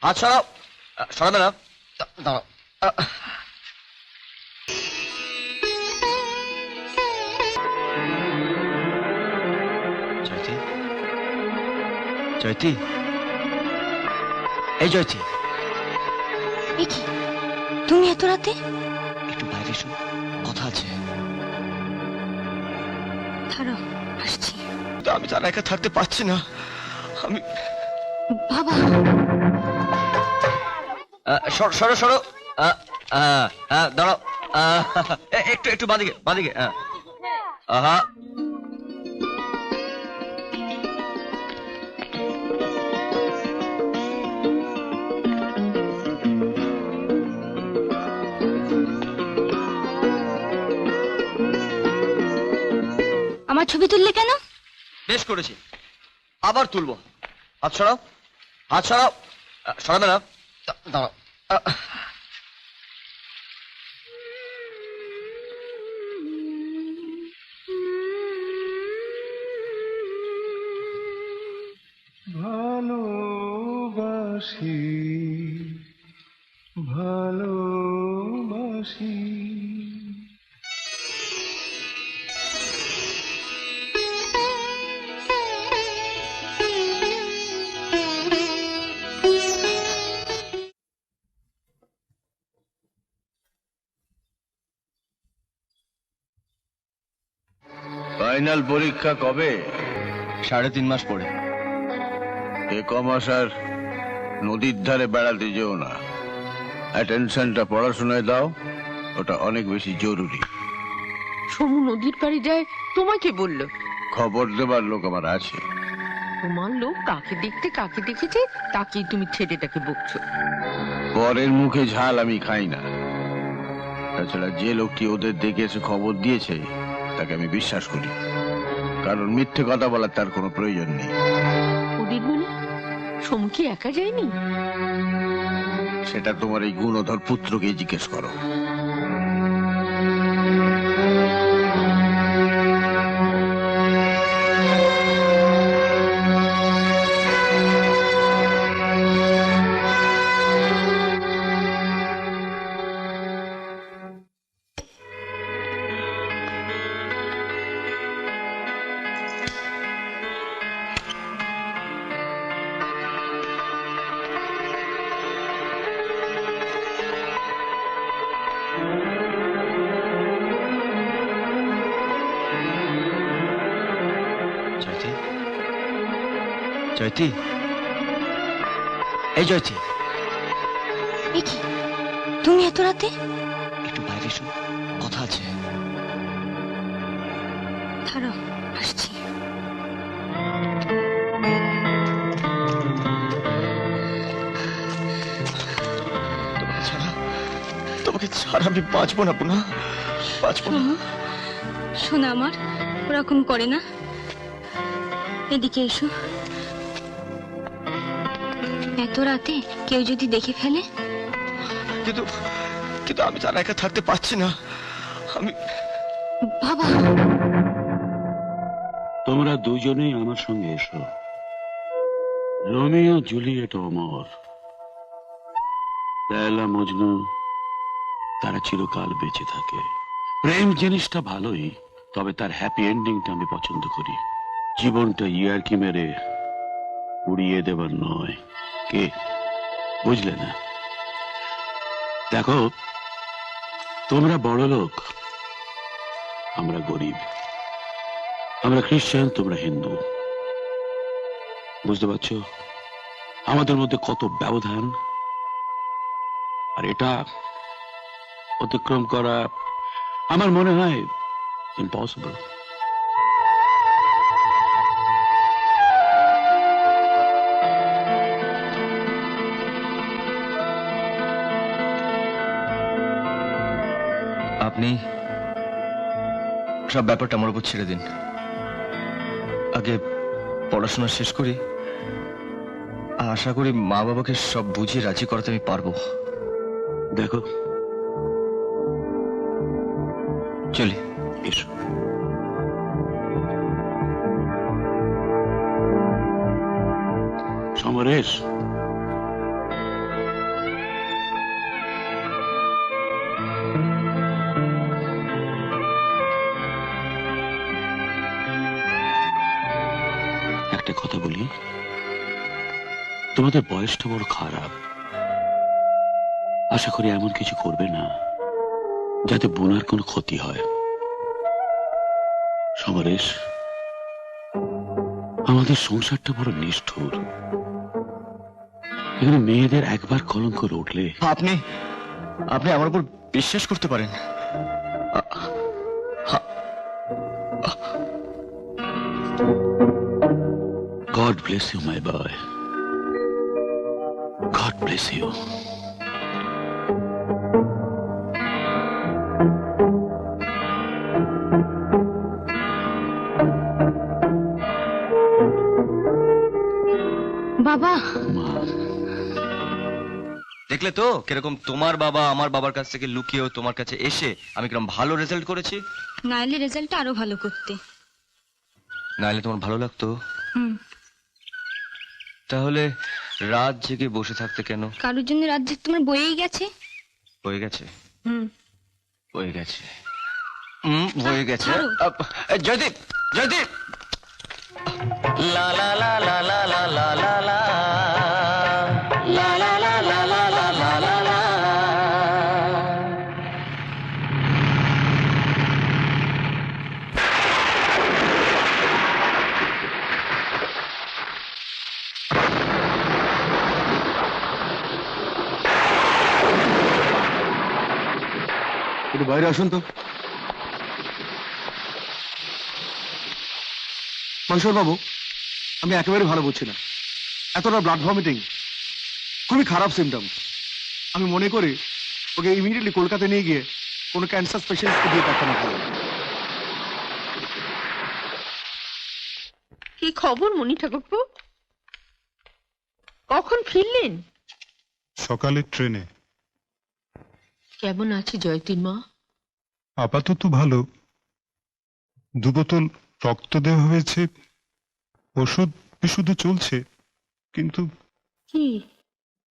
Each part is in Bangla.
হাত সরাও। সরাবে না? দাঁড়াও। জয়তী, জয়তী, এই জয়তী, এ কি তুমি এত রাতে? একটু বাইরে এসো, কথা আছে। দাঁড়াও, আসছি। আমি তার একা থাকতে পারছি না। আমি বাবা, সরো সরো সরো। দাঁড়াও। একটু একটু বাঁদিকে বাঁদিকে। আহা, আমার ছবি তুললে কেন? বেশ করেছি, আবার তুলবো। হাত সরাও, হাত সরাও। সরাবে না? দাঁড়াও। ভালোবাসি, ভালোবাসি। ফাইনাল পরীক্ষা কবে? 3.5 মাস পরে। এ কমাস আর নদীর ধারে বেড়াতে যেও না। অ্যাটেনশনটা পড়াশোনায় দাও, ওটা অনেক বেশি জরুরি। সমু নদীর পাড়ে যায় তোমাকে বললো? খবর দেবার লোক আমার আছে। তোমার লোক কাকে দেখতে কাকে দেখেছে তাকেই তুমি ছেলেটাকে বকছো। পরের মুখে ঝাল আমি খাই না। তাছাড়া যে লোকটি ওদের দেখে এসে খবর দিয়েছে তাকে আমি বিশ্বাস করি, কারণ মিথ্যে কথা বলার তার কোনো প্রয়োজন নেই। ওদের মানে সমু কি একা যায়নি? সেটা তোমার এই গুণধর পুত্রকে জিজ্ঞেস করো। জয়তী, জয়তী, এই জয়তী, এ কি তুমি এত রাতে? একটু বাইরে এসো, কথা আছে। দাঁড়াও, আসছি। তোমাকে ছাড়া, তোমাকে ছাড়া আমি বাঁচবো না পুনা, বাঁচবো না। শোনা আমার, ওরকম করে না। এদিকে এসো। এত রাতে কেউ যদি দেখে ফেলে? কিন্তু কিন্তু আমি তার একা থাকতে পারছি না। আমি বাবা, তোমরা দুজনেই আমার সঙ্গে এসো। রোমিও জুলিয়েট অমর, লায়লা মজনু তারা চিরকাল বেঁচে থাকে। প্রেম জিনিসটা ভালোই, তবে তার হ্যাপি এন্ডিংটা আমি পছন্দ করি। জীবনটা ইয়ারকি মেরে উড়িয়ে দেবার নয়। কে বুঝলে না? দেখো, তোমরা বড় লোক, আমরা গরিব। আমরা খ্রিস্টান, তোমরা হিন্দু। বুঝতে পারছো আমাদের মধ্যে কত ব্যবধান? আর এটা অতিক্রম করা আমার মনে হয় ইম্পসিবল। আপনি সব ব্যাপারটা আমার উপর ছেড়ে দিন। আগে পড়াশোনা শেষ করি, আশা করি মা বাবাকে সব বুঝিয়ে রাজি করাতে আমি পারবো। দেখো, চলি। এসো। সমরেশ, কথা বলি, তোমাদের বয়সটা বড় খারাপ। আশা করি এমন কিছু করবে না যাতে বোনার কোনো ক্ষতি হয়। সমরেশ, আমাদের সংসারটা বড় নিষ্ঠুর। এখানে মেয়েদের একবার কলঙ্ক উঠলে আপনি আপনি আমার উপর বিশ্বাস করতে পারেন। God bless you, my boy. God bless you. বাবা, মা, দেখলে তো কিরকম তোমার বাবা আমার বাবার কাছ থেকে লুকিয়েও তোমার কাছে এসে আমি কিরকম ভালো রেজাল্ট করেছি। নাইলে রেজাল্টটা আরো ভালো করতে। নাহলে তোমার ভালো লাগতো? হুম। তাহলে রাত জেগে বসে থাকতে কেন? কারোর জন্য রাজ্যে তোমার বয়েই গেছে। হয়ে গেছে, হুম। হয়ে গেছে, হয়ে গেছে। ছাড়ো। জয়দীপ, জয়দীপ, লা লা লা লা লা লা লা লা লা লা লা লা লা লা লা লা লা লা। একটু বাইরে আসুন তো। মহেশ্বর বাবু, আমি একেবারে ভালো বুঝছি না। এতটা ব্লাড ভমিটিং খুবই খারাপ সিমটম। আমি মনে করি ওকে ইমিডিয়েটলি কলকাতা নিয়ে গিয়ে কোনো ক্যান্সার স্পেশালিস্টকে দিয়ে দেখানো ভালো। কি খবর মনি ঠাকুরপো? কখন ফিরলেন? সকালের ট্রেনে। কেমন আছে জয়তীর মা? আপাতত ভালো। 2 বোতল রক্ত দেওয়া হয়েছে, ওষুধ বিশুদ্ধ চলছে, কিন্তু কি?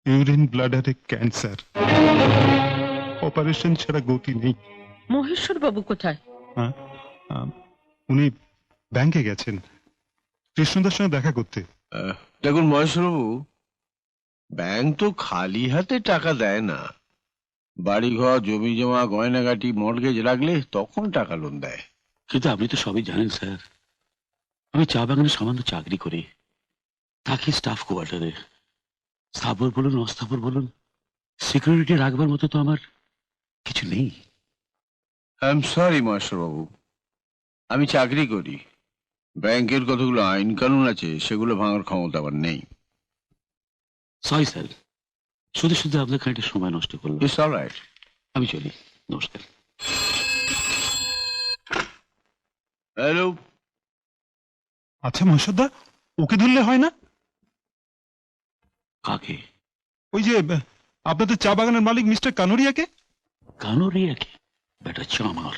Urine ব্লাডারে cancer. অপারেশন ছাড়া গতি নেই। মহেশ্বর বাবু কোথায়? হ্যাঁ, উনি ব্যাংকে গেছেন কৃষ্ণদার সঙ্গে দেখা করতে। দেখুন মহেশবাবু, ব্যাংক তো খালি হাতে টাকা দেয় না। বাড়ি ঘর, জমি জমা, গয়নাগাটি, মর্গেজ রাখলে তখন টাকা লোন দেয়। কিন্তু আপনি তো সবই জানেন স্যার, আমি চা বাগানে সামান্য চাকরি করি, থাকি স্টাফ কোয়ার্টারে। স্থাবর বলুন অস্থাবর বলুন, সিকিউরিটি রাখবার মতো তো আমার কিছু নেই। আই এম সরি মহেশবাবু, আমি চাকরি করি। ব্যাংকের কতগুলো আইন কানুন আছে, সেগুলো ভাঙার ক্ষমতা আমার নেই। সরি স্যার, শুধু শুধু আপনার খানিকটা সময় নষ্ট করলাম। It's alright. আমি চলি, নমস্কার। হ্যালো। আচ্ছা মহেশ্বরদা, ওকে ধরলে হয় না? কাকে? ওই যে আপনাদের চা বাগানের মালিক মিস্টার কানুরিয়াকে। কানুরিয়াকে? বেটা চামার।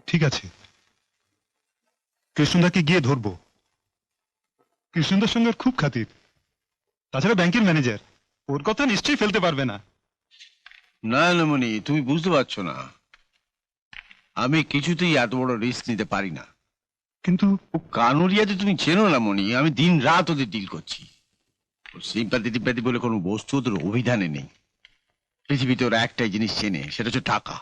ঠিক আছে, কৃষ্ণদাকে গিয়ে ধরবো। কৃষ্ণদার সঙ্গে ওর খুব খাতির। তাছাড়া ব্যাংকের ম্যানেজার, ওর কথা নিশ্চয়ই ফেলতে পারবে না। না না মনি, তুমি বুঝতে পারছো না, আমি কিছুতেই এত বড় রিস্ক নিতে পারি না। কিন্তু ও কানুরিয়াতে তুমি চেনো না মনি, আমি দিন রাত ওদের ডিল করছি। সিম্পাতি টিম্পাতি বলে কোনো বস্তু ওদের অভিধানে নেই। পৃথিবীতে ওরা একটাই জিনিস চেনে, সেটা হচ্ছে টাকা।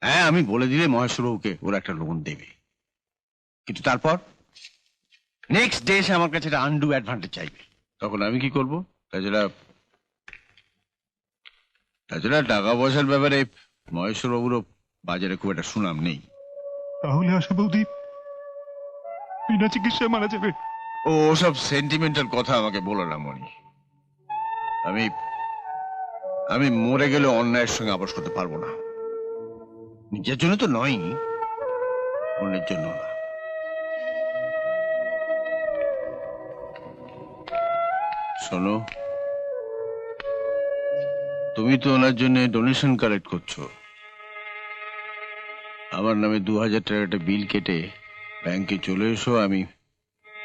হ্যাঁ, আমি বলে দিলে মহেশ্বরবাবুকে ওরা একটা লোন দেবে, কিন্তু তারপর নেক্সট ডে সে আমার কাছে একটা আন্ডু অ্যাডভান্টেজ চাইবে। তখন আমি কি করবো? তাছাড়া টাকা পয়সার ব্যাপারে মহেশ্বরবাবুরও বাজারে খুব একটা সুনাম নেই। তাহলে আশা বৌদি বিনা চিকিৎসায় মারা যাবে। ও সব সেন্টিমেন্টাল কথা আমাকে বলো না মনি। আমি মরে গেলে অন্যায়ের সঙ্গে আপোষ করতে পারবো না। নিজের জন্য তো নয়, অন্যের জন্য না। শোনো, তুমি তো ওনার জন্য ডোনেশন কালেক্ট করছো। আমার নামে 2000 টাকাটা বিল কেটে ব্যাংকে চলে এসো, আমি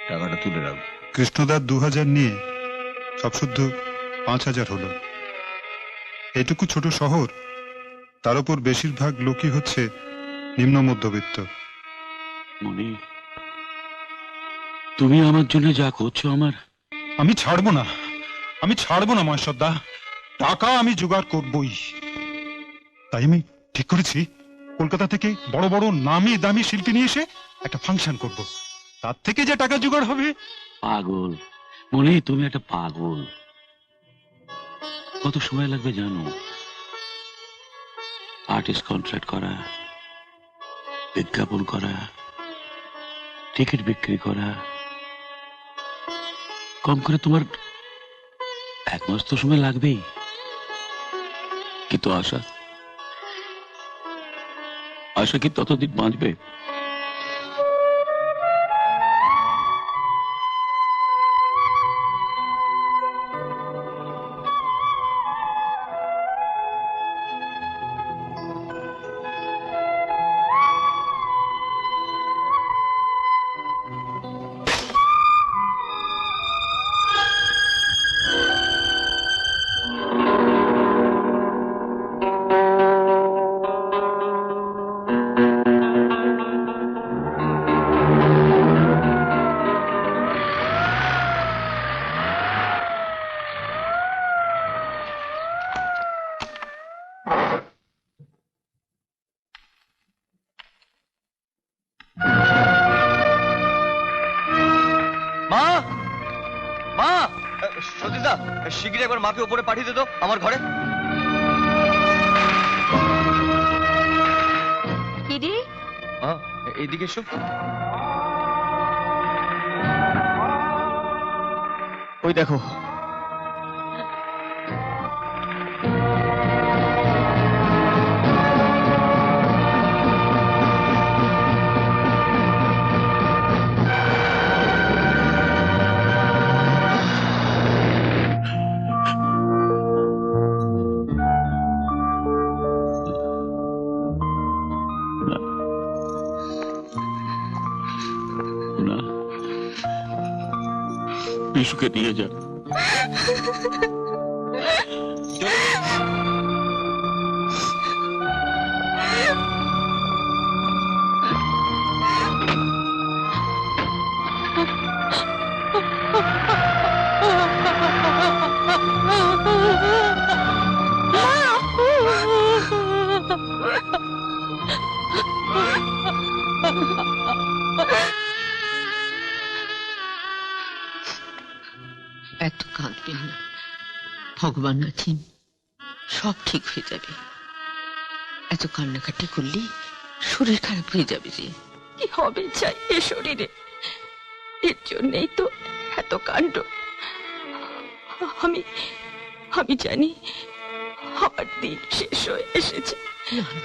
টাকাটা তুলে রাখবো। কৃষ্ণদার 2000 নিয়ে সব শুদ্ধ 5000 হলো। এটুকু ছোট শহর, তার উপর বেশিরভাগ লোকই হচ্ছে নিম্ন মধ্যবিত্ত। মনি, তুমি আমার জন্য যা করছো আমার আমি ছাড়বো না, আমি ছাড়বো না মহেশ্বরদা, টাকা আমি জোগাড় করবই। তাই আমি ঠিক করেছি কলকাতা থেকে বড় বড় নামি দামি শিল্পী নিয়ে এসে একটা ফাংশন করব। তার থেকে যে টাকা জোগাড় হবে। পাগল মনে, তুমি একটা পাগল। কত সময় লাগবে জানো? আর্টিস্ট কন্ট্রাক্ট করা, বিজ্ঞাপন করা, টিকিট বিক্রি করা, কম করে তোমার 1 মাস তো সময় লাগবেই। কিন্তু আশা আশা কি ততদিন বাঁচবে? মা, মা, সতীশদা, শিগগিরই একবার মাকে উপরে পাঠিয়ে দে তো আমার ঘরে। কিরে, মা, এইদিকে এসো। ওই দেখো। না, বিশুকে নিয়ে যা। এত কাঁদবেন না, ভগবান আছেন, সব ঠিক হয়ে যাবে। এত কান্নাকাটি করলে শরীর খারাপ হয়ে যাবে যে। কি হবে চাই এ শরীরে? এর জন্যই তো এত কাণ্ড। আমি আমি জানি আমার দিন শেষ হয়ে এসেছে। না, না,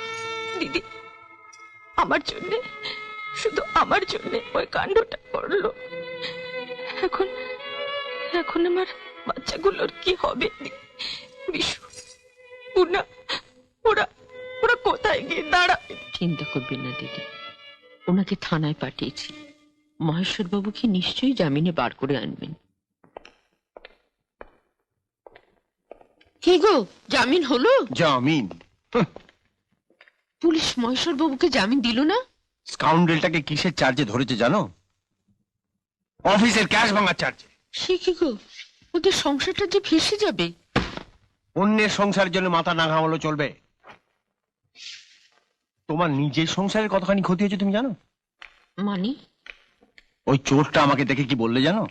দিদি আমার জন্যে, শুধু আমার জন্যে ওই কাণ্ডটা করলো। এখন এখন আমার বাচ্চাগুলোর কি হবে? বিশু, পুনা, ওরা ওরা কোথায় গিয়ে দাঁড়াবে? চিন্তা করবেন না দিদি, ওনাকে থানায় পাঠিয়েছি। মহেশ্বর বাবুকে নিশ্চয়ই জামিনে বার করে আনবেন। কি গো, জামিন হলো? জামিন? পুলিশ মহেশ্বর বাবুকে জামিন দিল না? স্কাউন্ডেলটাকে কিসের চার্জে ধরেছে জানো? অফিসের ক্যাশ ভাঙার চার্জে। সে কি গো, ওদের সংসারটা যে ভেসে যাবে। অন্যের সংসারের জন্য মাথা না ঘামালো চলবে? তোমার নিজের সংসারের কতখানি ক্ষতি হয়েছে তুমি জানো? মানে? ওই চোরটা আমাকে দেখে কি বললে জানো?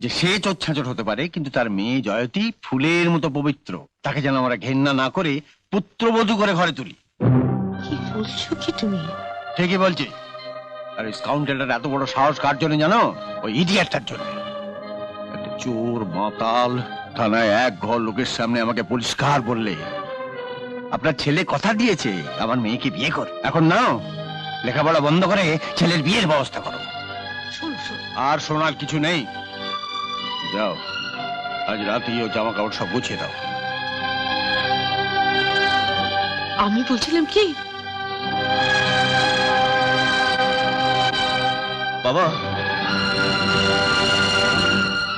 যে সে চোর ছাঁচর হতে পারে, কিন্তু তার মেয়ে জয়তী ফুলের মতো পবিত্র, তাকে যেন আমরা ঘেন্না না করে পুত্রবধূ করে ঘরে তুলি। কি বলছো কি তুমি? ঠিকই বলছি। আর ওই স্কাউন্ডেলটার এত বড় সাহস কার জন্য জানো? ওই ইডিয়েটটার জন্য। একটা চোর মাতাল থানায় এক ঘর লোকের সামনে আমাকে পরিষ্কার বললে, আপনার ছেলে কথা দিয়েছে আমার মেয়েকে বিয়ে কর। এখন নাও, লেখাপড়া বন্ধ করে ছেলের বিয়ের ব্যবস্থা করো। শোন শোন, আর শোনার কিছু নেই। যাও, আজ রাতেই ও জামা কাপড় সব গুছিয়ে দাও। আমি বলছিলাম কি, বাবা,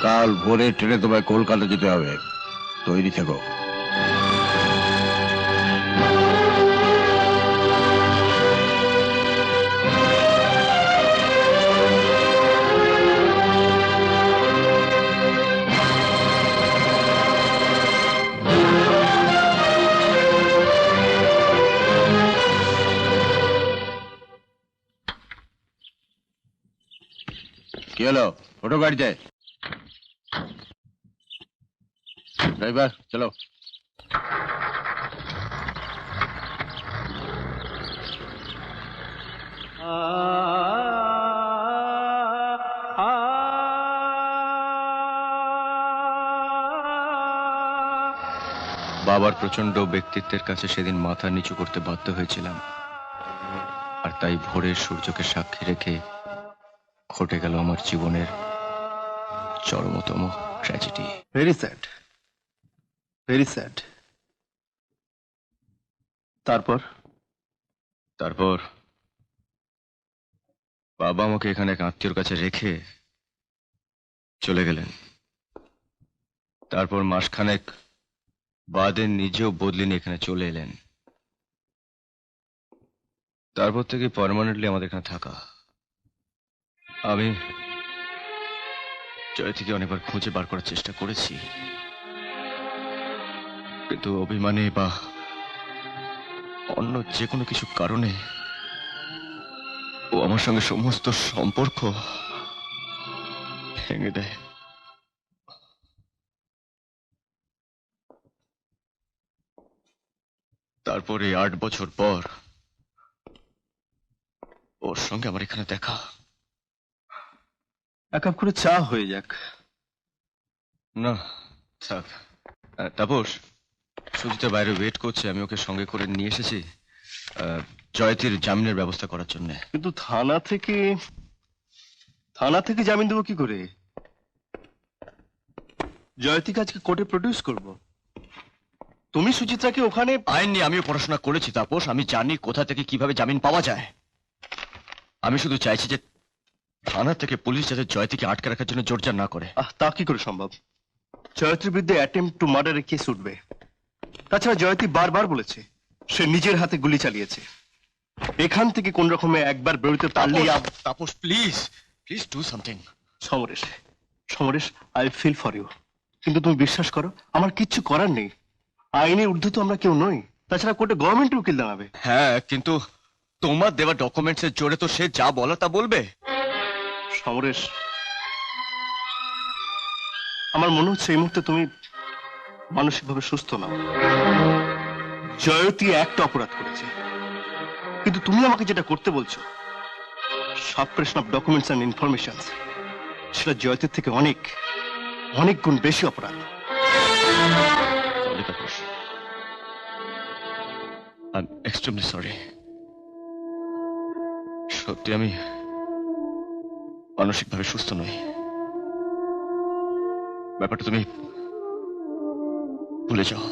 কাল ভোরে ট্রেনে তোমায় কলকাতা যেতে হবে, তৈরি থেকো। ওঠো গাড়িতে। ড্রাইভার চলো। বাবার প্রচন্ড ব্যক্তিত্বের কাছে সেদিন মাথা নিচু করতে বাধ্য হয়েছিলাম, আর তাই ভোরের সূর্যকে সাক্ষী রেখে ঘটে গেল আমার জীবনের চরমতম tragedy. Very sad, very sad. তারপর তারপর বাবা আমাকে এখানে এক আত্মীয়র কাছে রেখে চলে গেলেন। তারপর মাসখানেক বাদে নিজেও বদলে নিয়ে এখানে চলে এলেন। তারপর থেকে পার্মানেন্টলি আমাদের এখানে থাকা। আমি জয়তীকে অনেকবার খুঁজে বার করার চেষ্টা করেছি, কিন্তু অভিমানে বা অন্য যে কোনো কিছু কারণে ও আমার সঙ্গে সমস্ত সম্পর্ক ভেঙে দেয়। তারপরে 8 বছর পর ওর সঙ্গে আমার এখানে দেখা। এক কাপ করে চা হয়ে যাক। না থাক। তাপস, সুজিতা বাইরে ওয়েট করছে, আমি ওকে সঙ্গে করে নিয়ে এসেছি জয়তীর জামিনের ব্যবস্থা করার জন্য। কিন্তু থানা থেকে জামিন দেবো কি করে? জয়তীকে আজকে কোর্টে প্রডিউস করব। তুমি সুচিত্রাকে ওখানে। আইন নিয়ে আমিও পড়াশোনা করেছি তাপস, আমি জানি কোথা থেকে কিভাবে জামিন পাওয়া যায়। আমি শুধু চাইছি যে থানা থেকে পুলিশ যাতে জয়তীকে আটকে রাখার জন্য জোরজার না করে। তা কি করে সম্ভব? জয়তীর বিরুদ্ধে অ্যাটেম্পট টু মার্ডারের কেস উঠবে। তাছাড়া জয়তী বারবার বলেছে সে নিজের হাতে গুলি চালিয়েছে। এখান থেকে কোন রকমে একবার বেরোতে পারলেই। Tapas please please do something. Samaresh, I feel for you, কিন্তু তুমি বিশ্বাস করো আমার কিচ্ছু করার নেই। আইনের ঊর্ধ্বে তো আমরা কেউ নই। তাছাড়া কোর্টে গভর্নমেন্টের উকিল দাঁড়াবে। হ্যাঁ, কিন্তু তোমার দেওয়া ডকুমেন্টস এর জোরে তো সে যা বলা তা বলবে। সমরেশ, আমার মনে হচ্ছে এই মুহূর্তে তুমি মানসিকভাবে সুস্থ নাও। জয়তী একটা অপরাধ করেছে, কিন্তু তুমি আমাকে যেটা করতে বলছো, suppression of documents and information, সেটা জয়তীর থেকে অনেক অনেক গুণ বেশি অপরাধ। I'm extremely sorry. সত্যি আমি মানসিকভাবে সুস্থ নই। ব্যাপারটা তুমি ভুলে যাও।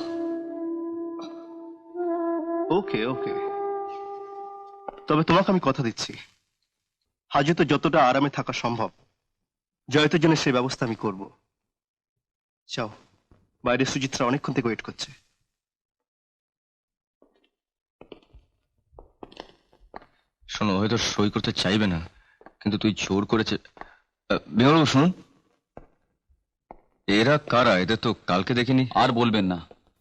ওকে ওকে, তবে তোমাকে আমি কথা দিচ্ছি, হাজতে যতটা আরামে থাকা সম্ভব জয়তের জন্য সেই ব্যবস্থা আমি করব। যাও, বাইরে সুচিত্রা অনেকক্ষণ থেকে ওয়েট করছে। শোনো, হয়তো সই করতে চাইবে না, কিন্তু তুই জোর করেছে। বিমলবাবু শুনুন, এরা কারা? এদের তো কালকে দেখিনি। আর বলবেন না,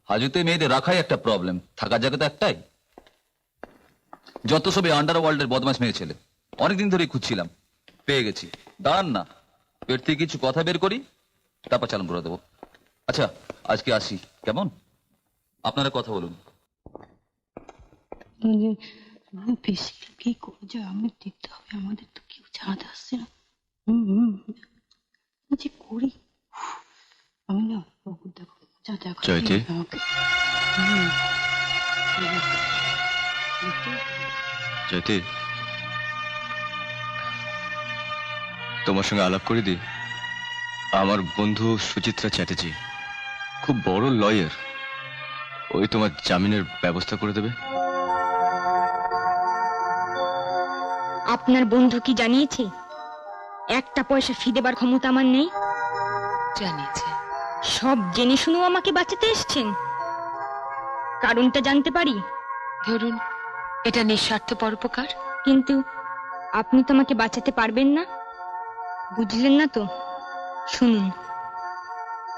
হাজতে মেয়েদের রাখাই একটা প্রবলেম, থাকার জায়গা তো একটাই। যত সবে আন্ডারওয়ার্ল্ডের বদমাশ মেয়ে ছেলে, অনেকদিন ধরেই খুঁজছিলাম, পেয়ে গেছি। দাঁড়ান না, পেট থেকে কিছু কথা বের করি, তারপর চালন করে দেবো। আচ্ছা, আজকে আসি, কেমন? আপনারা কথা বলুন। বেশি কি করে যায় আমি দেখতে হবে, আমাদের তো কেউ ছাড়াতে আসছে না। যে করি আমি না, দেখো যা যা জয়তী, জয়তী, তোমার সঙ্গে আলাপ করে দি। আমার বন্ধু সুচিত্রা চ্যাটার্জি খুব বড় লয়ার, ওই তোমার জামিনের ব্যবস্থা করে দেবে। আপনার বন্ধু কি জানিয়েছে একটা পয়সা ফি দেবার ক্ষমতা আমার নেই? জানিয়েছে। সব জেনে শুনেও আমাকে বাঁচাতে এসছেন, কারণটা জানতে পারি? ধরুন, এটা নিঃস্বার্থ পরোপকার। কিন্তু আপনি তো আমাকে বাঁচাতে পারবেন না, বুঝলেন না তো? শুনুন,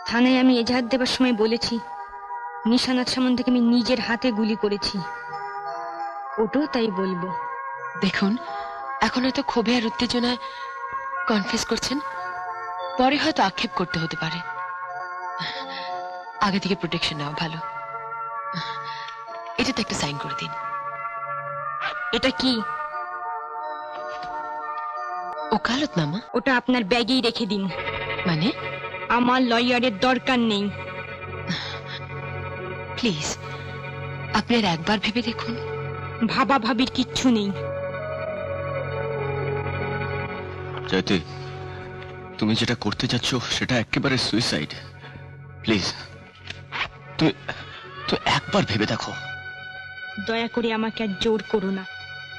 থানায় আমি এজাহার দেবার সময় বলেছি নিশানাথ সামন্তকে আমি নিজের হাতে গুলি করেছি, ওটাও তাই বলবো। দেখুন, এখন হয়তো ক্ষোভে আর উত্তেজনায় কনফিউজ করছেন, পরে হয়তো আক্ষেপ করতে হতে পারে, আগে থেকে প্রোটেকশন নেওয়া ভালো। এটাতে একটা সাইন করে দিন। এটা কি? ওকালতনামা? ওটা আপনার ব্যাগেই রেখে দিন। মানে? আমার লয়ারের দরকার নেই। প্লিজ আপনি আর একবার ভেবে দেখুন। ভাবা ভাবির কিচ্ছু নেই। জয়তী, তুমি যেটা করতে যাচ্ছ সেটা একেবারে সুইসাইড। প্লিজ তুমি তুমি একবার ভেবে দেখো। দয়া করে আমাকে আর জোর করো না।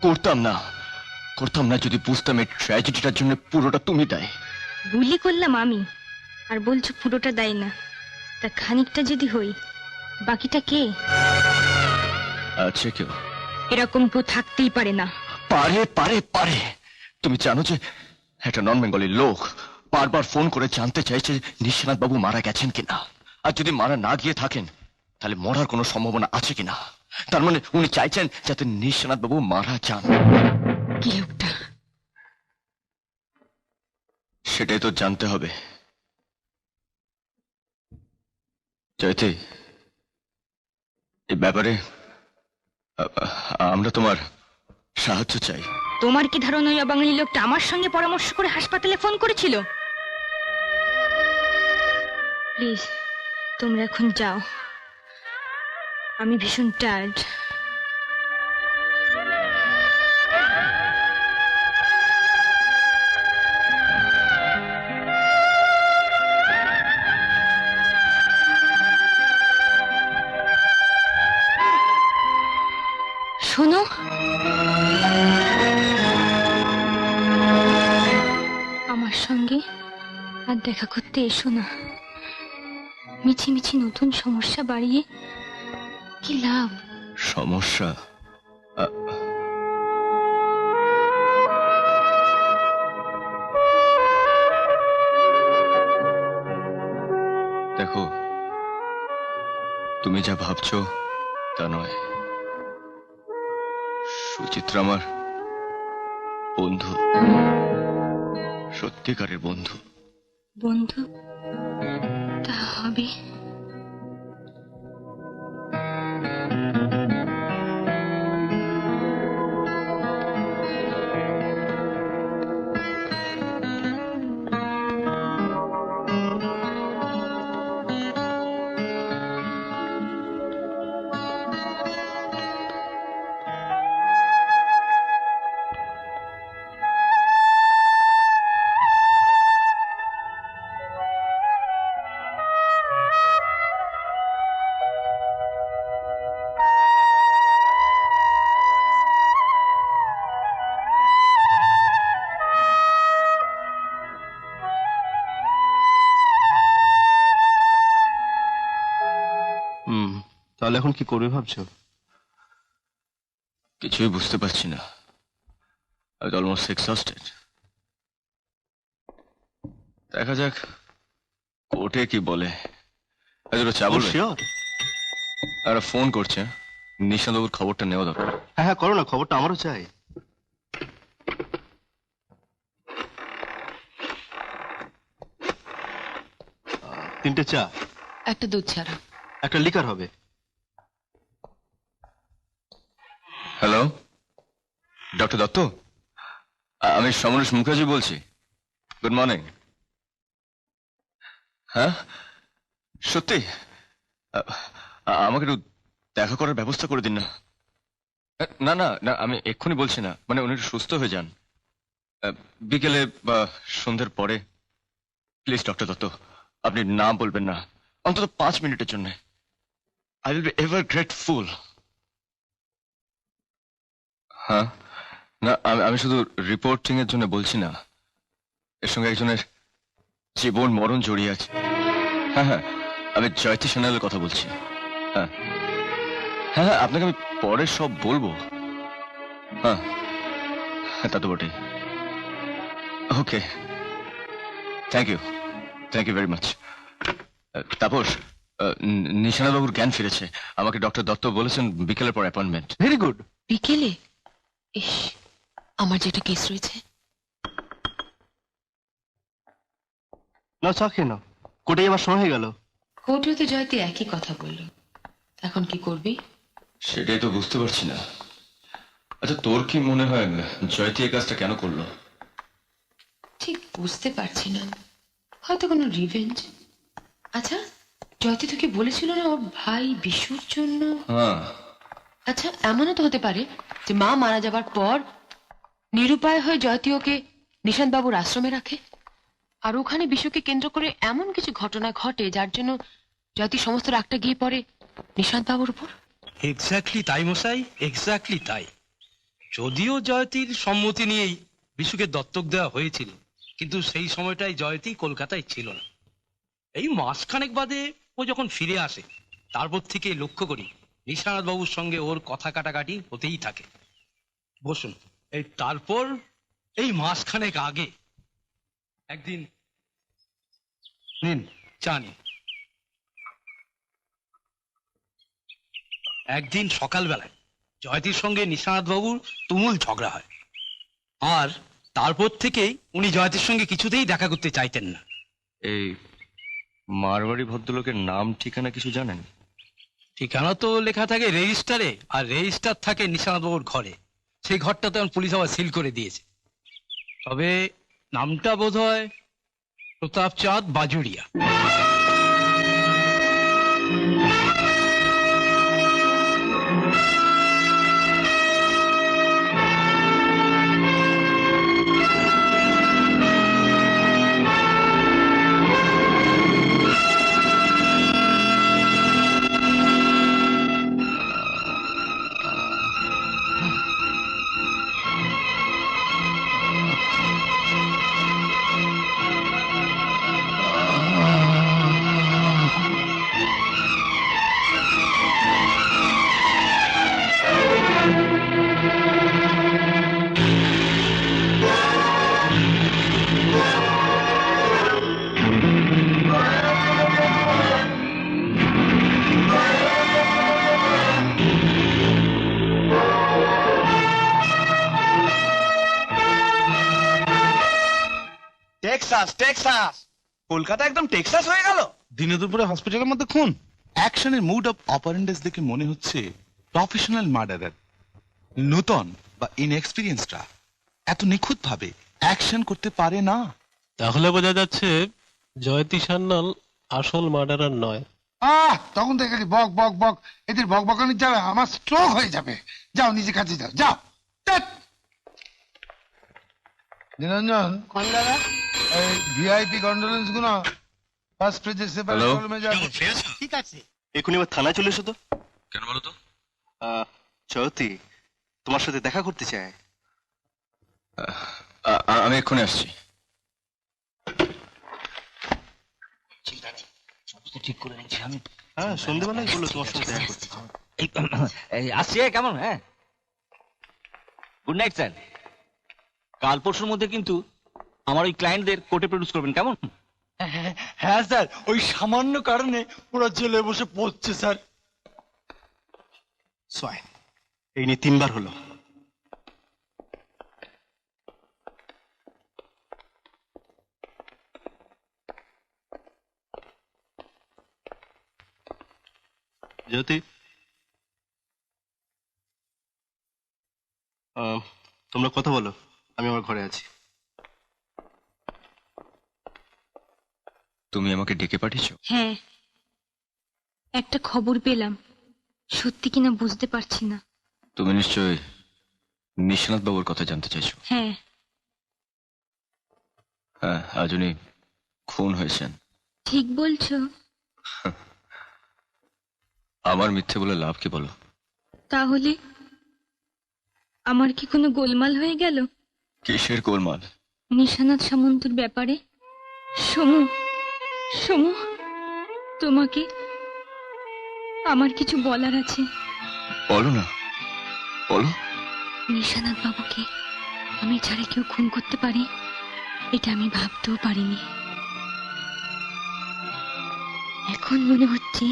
করতাম না যদি বুঝতাম এই ট্র্যাজেডিটার জন্য পুরোটা তুমি দায়। গুলি করলাম আমি, আর বলছো পুরোটা দেয় না। তা খানিকটা যদি হই, বাকিটা কে? আছে কেউ? এরকম কেউ থাকতেই পারে না। পারে পারে পারে। তুমি জানো যে একটা নন বেঙ্গলি লোক বারবার ফোন করে জানতে চাইছে নিশানাথ বাবু মারা গেছেন কিনা, আর যদি মারা না গিয়ে থাকেন তাহলে মরার কোনো সম্ভাবনা আছে কিনা। তার মানে উনি চাইছেন যাতে নিশানাথ বাবু মারা যান। কি লোকটা? সেটাই তো জানতে হবে। জয়তী, এই ব্যাপারে আমরা তোমার সাহায্য চাই। তোমার কি ধারণা ওই অবাঙালি লোকটা আমার সঙ্গে পরামর্শ করে হাসপাতালে ফোন করেছিল? প্লিজ তোমরা এখন যাও, আমি ভীষণ টায়ার্ড। শোনো, আমার সঙ্গে আর দেখা করতে এসো না। মিছি মিছি নতুন সমস্যা বাড়িয়ে কি লাভ? সমস্যা? দেখো, তুমি যা ভাবছো তা নয়। সুচিত্রা আমার বন্ধু, সত্যিকারের বন্ধু। বন্ধু তা হবে। তাহলে এখন কি করবে ভাবছো? কিছুই বুঝতে পারছি না। Almost exhausted. দেখা যাক কোর্টে কি বলে। চা বলবে? আর ফোন করছে, নিশান্তবাবুর খবরটা নেওয়া দরকার। হ্যাঁ হ্যাঁ করো না, খবরটা আমারও চাই। তিনটে চা, একটা দুধ ছাড়া। একটা লিকার হবে। হ্যালো, ডক্টর দত্ত, আমি সমরেশ মুখার্জি বলছি। Good morning. হ্যাঁ সত্যি? আমাকে একটু দেখা করার ব্যবস্থা করে দিন না। না না না, আমি এক্ষুনি বলছি না, মানে উনি একটু সুস্থ হয়ে যান বিকেলে বা সন্ধ্যের পরে। প্লিজ ডক্টর দত্ত, আপনি না বলবেন না, অন্তত 5 মিনিটের জন্য। I will be ever grateful. হ্যাঁ না, আমি শুধু রিপোর্টিং এর জন্য বলছি না, এর সঙ্গে একজনের জীবন মরণ জড়িয়ে আছে। হ্যাঁ হ্যাঁ, আমি জয়তী সেনালের কথা বলছি। হ্যাঁ হ্যাঁ হ্যাঁ, আপনাকে আমি পরে সব বলবো। হ্যাঁ হ্যাঁ, তা তো বটেই। Okay, thank you very much. Tapas, Nishanath বাবুর জ্ঞান ফিরেছে। আমাকে ডক্টর দত্ত বলেছেন বিকেলের পর অ্যাপয়েন্টমেন্ট। Very good. বিকেলে? ইস, আমার যেটা কেস রয়েছে। না চা খেয়ে নাও, কোর্টে যাবার সময় হয়ে গেল। কোর্টেও তো জয়তি একই কথা বললো, এখন কি করবি? সেটাই তো বুঝতে পারছি না। আচ্ছা, তোর কি মনে হয় জয়তী এই কাজটা কেন করলো? ঠিক বুঝতে পারছি না, হয়তো কোনো রিভেঞ্জ। আচ্ছা, জয়তি তোকে বলেছিল না ওর ভাই বিশুর জন্য? হ্যাঁ। আচ্ছা, এমনও তো হতে পারে যে মা মারা যাবার পর নিরুপায় হয়ে জয়তি ওকে নিশান্ত বাবুর আশ্রমে রাখে, আর ওখানে বিশুকে কেন্দ্র করে এমন কিছু ঘটনা ঘটে যার জন্য জয়তি সমস্ত রাগটা গিয়ে পড়ে নিশান্ত বাবুর উপর। এক্স্যাক্টলি তাই মশাই, এক্স্যাক্টলি তাই। যদিও জয়তীর সম্মতি নিয়েই বিশুকে দত্তক দেওয়া হয়েছিল, কিন্তু সেই সময়টাই জয়তী কলকাতায় ছিল না। এই মাসখানেক বাদে ও যখন ফিরে আসে, তারপর থেকে লক্ষ্য করি নিশানাথ বাবুর সঙ্গে ওর কথা কাটাকাটি হতেই থাকে। বসুন। এই তারপর এই মাসখানেক আগে একদিন, নিন চা নিন। একদিন সকালবেলায় জয়তীর সঙ্গে নিশানাথ বাবুর তুমুল ঝগড়া হয়, আর তারপর থেকেই উনি জয়তীর সঙ্গে কিছুতেই দেখা করতে চাইতেন না। এই মারওয়াড়ি ভদ্রলোকের নাম ঠিকানা কিছু জানেন? ঠিকানা তো লেখা থাকে রেজিস্টারে, আর রেজিস্টার থাকে নিশানাথ বাবুর ঘরে। সেই ঘরটা তো এখন পুলিশ আবার সিল করে দিয়েছে। তবে নামটা বোধহয় প্রতাপচাঁদ বাজুড়িয়া। টেক্সাস টেক্সাস, কলকাতা একদম টেক্সাস হয়ে গেল। দিনে দুপুরে হসপিটালের মধ্যে খুন। অ্যাকশনের মুড অফ অপারেন্ডেস দেখে মনে হচ্ছে প্রফেশনাল মার্ডারার নূতন বা ইনএক্সপিরিয়েন্সডরা এত নিখুঁত ভাবে অ্যাকশন করতে পারে না। তাহলে বোঝা যাচ্ছে জয়তী সান্যাল আসল মার্ডারার নয়। তখন থেকে বক বক বক, এদের বক বকানির জ্বালা আমার স্ট্রোক হয়ে যাবে। যাও নিজে কাজে যাও, যাও। নিরঞ্জন, এই ভিআইপি কন্ডোলেন্স গুলো ফার্স্ট পেজে সেপারেট কলমে যাবে। ঠিক আছে, এখনই আবার থানায় চলে এসো তো। কেন বলো তো? জয়তী তোমার সাথে দেখা করতে চায়। আমি এক্ষুনি আসছি। ঠিক করে নিচ্ছি আমি। হ্যাঁ, সন্ধ্যেবেলায় বললো তোমার সাথে দেখা করতে। আসছি, কেমন? হ্যাঁ, গুড নাইট স্যার। কাল পরশুর মধ্যে কিন্তু আমার ওই ক্লায়েন্টদের কোর্টে প্রডিউস করবেন, কেমন? হ্যাঁ স্যার, ওই সামান্য কারণে ওরা জেলে বসে পড়ছে স্যার। সোয়াইন, এই নিয়ে 3 বার হলো। জ্যোতি, তোমরা কথা বলো, আমি আমার ঘরে আছি। তুমি আমাকে ডেকে পাঠিয়েছো? হ্যাঁ, একটা খবর পেলাম, সত্যি কিনা বুঝতে পারছি না। তুমি নিশ্চয়ই নিশানাথ বাবুর কথা জানতে চাইছো? হ্যাঁ। হ্যাঁ, আজ উনি খুন হয়েছেন। ঠিক বলছো। আমার মিথ্যে বলে লাভ কি বলো? তাহলে আমার কি কোনো গোলমাল হয়ে গেল? কিসের গোলমাল? নিশানাথ সামন্তর ব্যাপারে। সমু, সমু, তোমাকে আমার কিছু বলার আছে। বলো না, বলো। নিশানাথ বাবুকে আমি ছাড়া কেউ খুন করতে পারে, এটা আমি ভাবতেও পারিনি। এখন মনে হচ্ছে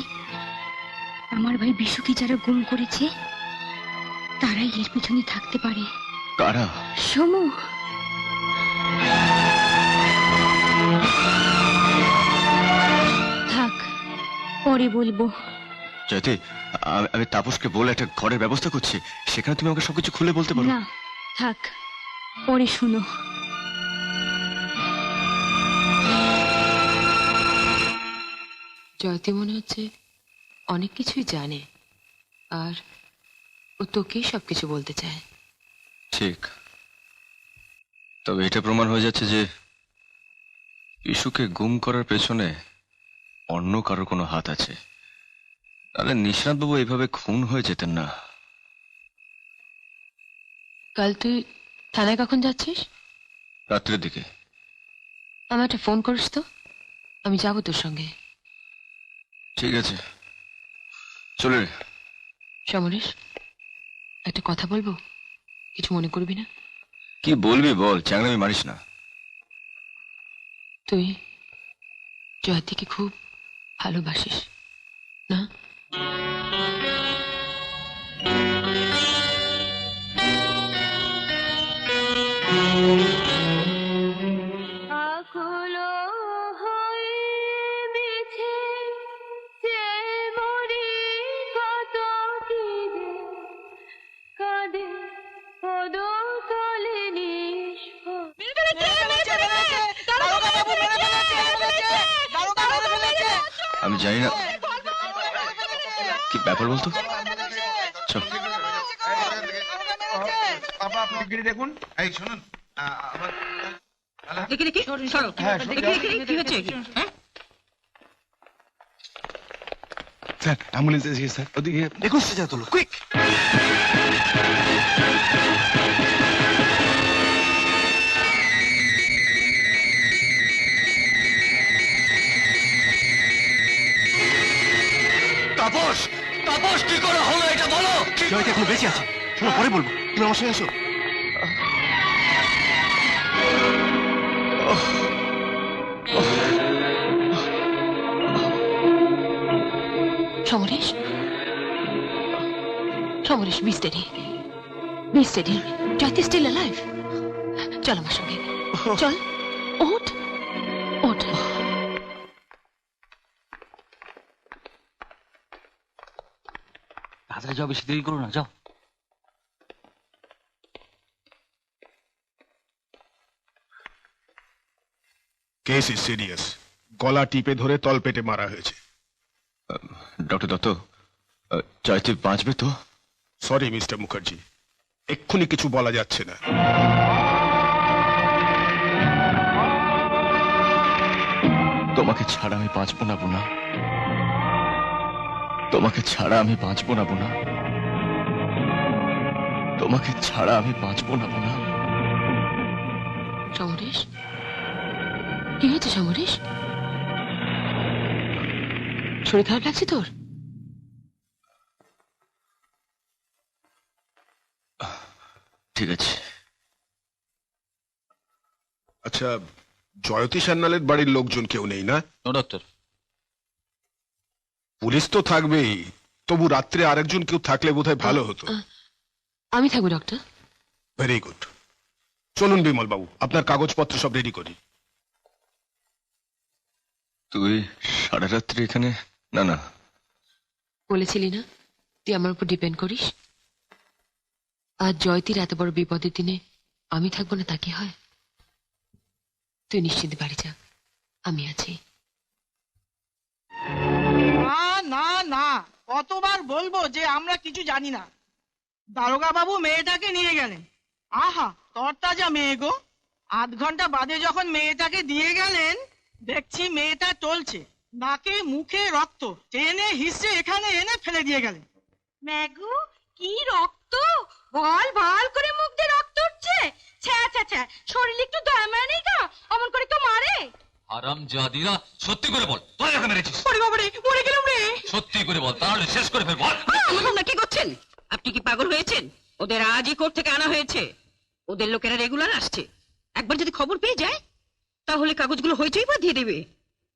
আমার ভাই বিশুকে যারা গুম করেছে তারাই এর পিছনে থাকতে পারে। কারা? সমু। পরে বলবো। জয়তী, আমি তাপসকে বলে একটা ঘরের ব্যবস্থা করছি, সেখানে তুমি আমাকে সবকিছু খুলে বলতে পারো। না থাক, পরে শুনো। জয়তী মনে হচ্ছে অনেক কিছুই জানে, আর ও তোকেই সবকিছু বলতে চায়। ঠিক, তবে এটা প্রমাণ হয়ে যাচ্ছে যে ইস্যুকে গুম করার পেছনে অন্য কারোর কোনো হাত আছে, তাহলে নিশান্ত বাবু এইভাবে খুন হয়ে যেতেন না। কাল তুই থানায় কখন যাচ্ছিস? রাত্রের দিকে। আমার একটা ফোন করিস তো, আমি যাবো তোর সঙ্গে। ঠিক আছে, চলে রে। সমরেশ, একটা কথা বলবো, কিছু মনে করবি না? কি বলবি বল, চ্যাংড়ামি মারিস না। তুই জয়তীকে খুব ভালোবাসিস না? আমি জানি না কি ব্যাপার বলতো। চল। দেখুন, এই শুনুন, দেখি দেখি সরো, কি হচ্ছে হ্যাঁ? স্যার অ্যাম্বুলেন্স এসেছে স্যার, ওদিকে দেখুন যা তোলো কুইক। তাপস, তাপস কি করে হলো এটা বলো। জয়তী এখন বেঁচে আছে, শোনো পরে বলবো, তুমি আমার সঙ্গে আসো। Samaresh, Samaresh, be steady, be steady. Jayati still alive. চল আমার সঙ্গে, চল, ওঠ, ওঠ। তাড়াতাড়ি যাও, বেশি দেরি করো না, যাও। কেস ইজ সিরিয়াস, গলা টিপে ধরে তলপেটে মারা হয়েছে। ডক্টর দত্ত, জয়তী বাঁচবে তো? সরি মিস্টার মুখার্জি, এক্ষুনি কিছু বলা যাচ্ছে না। তোমাকে ছাড়া আমি বাঁচবো না বোনা, তোমাকে ছাড়া আমি বাঁচবো না বোনা, তোমাকে ছাড়া আমি বাঁচবো না বোনা। সমরেশ, কি হয়েছে সমরেশ? শরীর খারাপ লাগছে তোর? ঠিক আছে। আচ্ছা, জয়তী সান্যালের বাড়ির লোকজন কেউ নেই না? No doctor. পুলিশ তো থাকবেই, তবু রাত্রে আরেকজন কেউ থাকলে বোধহয় ভালো হতো। আমি থাকবো ডক্টর। Very good. চলুন বিমল বাবু, আপনার কাগজপত্র সব রেডি করি। তুই সারা রাত্রি এখানে? না না, বলেছিলি না তুই আমার উপর ডিপেন্ড করিস। আর জয়তীর এত বড় বিপদের দিনে আমি থাকবো না তা কি হয়? তুই নিশ্চিন্তে বাড়ি যা, আমি আছি। না না না, কতবার বলবো যে আমরা কিছু জানি না। দারোগা বাবু মেয়েটাকে নিয়ে গেলেন। আহা, তরতাজা মেয়ে গো। আধ ঘন্টা বাদে যখন মেয়েটাকে দিয়ে গেলেন, দেখছি মেয়েটা চলছে, নাকে মুখে রক্ত, টেনে হিসে এখানে এনে ফেলে দিয়ে গেলেন। ম্যাগু, কি রক্ত! ভাল ভাল করে মুখ দিয়ে রক্ত উঠছে। ছ্যা ছ্যা ছ্যা, শরীরে একটু দয়া মায়া নেই গা, অমন করে তো মারে। আরাম জাদিরা, সত্যি করে বল, তোরা যাকে মেরেছিস। ওরে বাবারে, মরে গেলাম রে। সত্যি করে বল, তাহলে শেষ করে ফেলবো। আপনারা কি করছেন? আপনি কি পাগল হয়েছেন? ওদের আজই কোর্ট থেকে আনা হয়েছে, ওদের লোকেরা রেগুলার আসছে। একবার যদি খবর পেয়ে যায় তাহলে কাগজগুলো হইচই বা দিয়ে দেবে।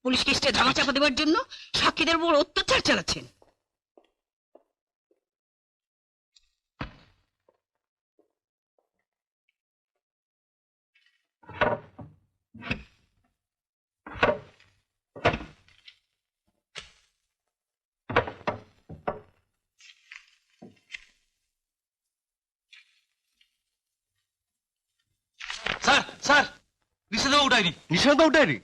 পুলিশ কেসটা ধামা চাপা দেওয়ার জন্য সাক্ষীদের উপর অত্যাচার চালাচ্ছেন। স্যার নিষেধবাবু ডায়েরি। নিশান্তবাবু ডায়েরি?